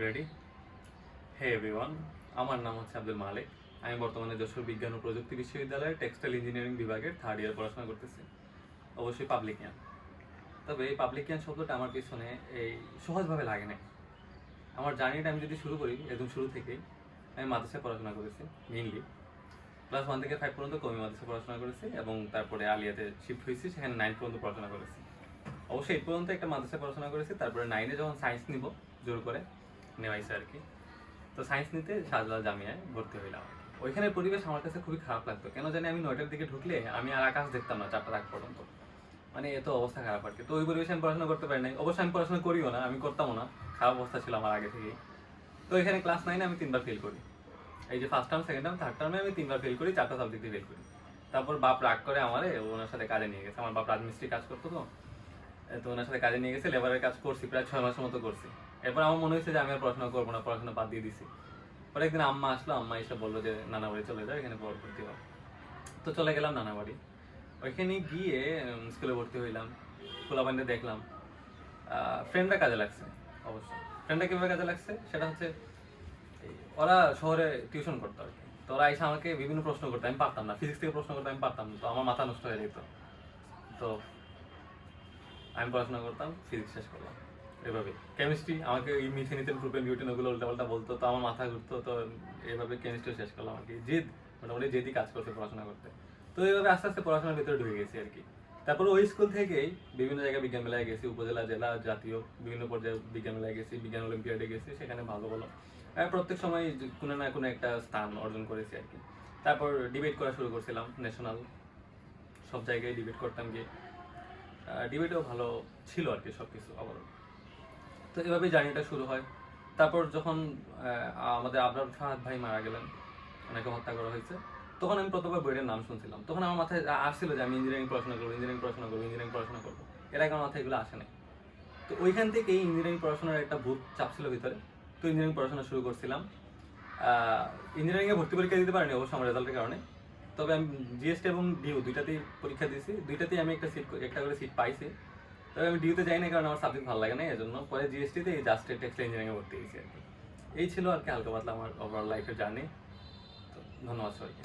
Ready? হে everyone, আমার নাম হচ্ছে আব্দুল মালিক। আমি বর্তমানে যশোর বিজ্ঞান ও প্রযুক্তি বিশ্ববিদ্যালয়ের টেক্সটাইল ইঞ্জিনিয়ারিং বিভাগের থার্ড ইয়ার পড়াশোনা করতেছি, অবশ্যই পাবলিকিয়ান। তবে এই পাবলিকিয়ান শব্দটা আমার পিছনে এই সহজভাবে লাগে না। আমার জার্নিটা আমি যদি শুরু করি, একদম শুরু থেকেই আমি মাদ্রাসায় পড়াশোনা করেছি। মেইনলি ক্লাস 1 থেকে 5 পর্যন্ত কমি মাদ্রাসায় পড়াশোনা করেছি এবং তারপরে আলিয়াতে শিফট হয়েছি, সেখানে 9 পর্যন্ত পড়াশোনা করেছি। অবশ্যই 8 পর্যন্ত একটা মাদ্রাসায় পড়াশোনা করেছি, তারপরে 9-এ যখন সায়েন্স নিব জোর করে নেওয়াইছে আর কি। তো সায়েন্স নিতে শাহজালাল জামিয়ায় ভর্তি হইলাম। ওইখানের পরিবেশ আমার কাছে খুবই খারাপ লাগতো। কেন জানি আমি 9টার দিকে ঢুকলে আমি আর আকাশ দেখতাম না 4টার আগ পর্যন্ত। মানে এত অবস্থা খারাপ আর কি। তো ওই পরিবেশে আমি পড়াশোনা করতে পারি নাই। অবশ্যই আমি পড়াশোনা করিও না, আমি করতামও না। খারাপ অবস্থা ছিল আমার আগে থেকেই। তো এখানে ক্লাস 9-এ আমি 3বার ফেল করি। এই যে first term, second term, third টার্মে আমি 3বার ফেল করি, 4টা সাবজেক্টে ফেল করি। তারপর বাপ রাগ করে আমারে ওনার সাথে কাজে নিয়ে গেছে। আমার বাপ রাজমিস্ত্রি কাজ করতো, তো ওনার সাথে কাজে নিয়ে গেছে। লেবারের কাজ করছি, প্রায় 6 মাসের মতো করছি। এরপর আমার মনে হয়েছে যে আমি আর পড়াশোনা করবো না, পড়াশোনা বাদ দিয়ে দিছি। পরে একদিন আম্মা আসলো, আম্মা এসে বললো যে নানা বাড়ি চলে যাও, এখানে ভর্তি হও। তো চলে গেলাম নানা বাড়ি। ওইখানে গিয়ে স্কুলে ভর্তি হইলাম, খোলাবান্ডে দেখলাম ফ্রেন্ডরা কাজে লাগছে। অবশ্যই ফ্রেন্ডরা কীভাবে কাজে লাগছে সেটা হচ্ছে, ওরা শহরে টিউশন করতো আর কি। তো ওরা এসে আমাকে বিভিন্ন প্রশ্ন করতো, আমি পারতাম না। ফিজিক্স থেকে প্রশ্ন করতে আমি পারতাম না, তো আমার মাথা নষ্ট হয়ে যেত। তো আমি পড়াশোনা করতাম, ফিজিক্স শেষ করলাম এভাবে। কেমিস্ট্রি আমাকে এই মিথেন প্রোপেন বিউটেন ওগুলো উল্টাপাল্টা বলতো, তো আমার মাথা ঘুরতো। তো এইভাবে কেমিস্ট্রি শেষ করলাম আর কি। জেদ, মোটামুটি জেদই কাজ করছে পড়াশোনা করতে। তো এইভাবে আস্তে আস্তে পড়াশোনার ভিতরে ঢুকে গেছি আর কি। তারপর ওই স্কুল থেকেই বিভিন্ন জায়গায় বিজ্ঞান মেলায় গেছি, উপজেলা, জেলা, জাতীয় বিভিন্ন পর্যায়ে বিজ্ঞান মেলায় গেছি, বিজ্ঞান অলিম্পিয়াডে গেছি, সেখানে ভালো ভালো প্রত্যেক সময় কোনো না কোনো একটা স্থান অর্জন করেছি আর কি। তারপর ডিবেট করা শুরু করছিলাম, ন্যাশনাল সব জায়গায় ডিবেট করতাম গিয়ে। ডিবেটেও ভালো ছিল আর কি সব কিছু আবার। তো এভাবেই জার্নিটা শুরু হয়। তারপর যখন আমাদের আবরার ফাহাদ ভাই মারা গেলেন, ওনাকে হত্যা করা হয়েছে, তখন আমি প্রথমবার বইয়ের নাম শুনছিলাম। তখন আমার মাথায় আসছিল যে আমি ইঞ্জিনিয়ারিং পড়াশোনা করবো, ইঞ্জিনিয়ারিং পড়াশোনা করবো, ইঞ্জিনিয়ারিং পড়াশোনা করবো। এর আগে আমার মাথায় এগুলো আসে নাই। তো ওইখান থেকেই ইঞ্জিনিয়ারিং পড়াশোনার একটা ভূত চাপ ছিল ভিতরে। তো ইঞ্জিনিয়ারিং পড়াশোনা শুরু করছিলাম। ইঞ্জিনিয়ারিংয়ে ভর্তি পরীক্ষা দিতে পারিনি অবশ্য আমার রেজাল্টের কারণে। তবে আমি জিএসটি এবং ডিউ দুইটাতেই পরীক্ষা দিয়েছি, দুইটাতেই আমি একটা করে সিট পাইছি। তবে আমি ডিউতে যাই না, কারণ আমার সাবজেক্ট ভালো লাগে না, এই জন্য পরে জিএসটিতে এই জাস্ট টেক্সটাইল ইঞ্জিনিয়ারিংয়ে ভর্তি হয়েছি আর কি। এই ছিল আর কি হালকা পাতলা আমার ওভারঅল লাইফের জার্নি। তো ধন্যবাদ সবাইকে।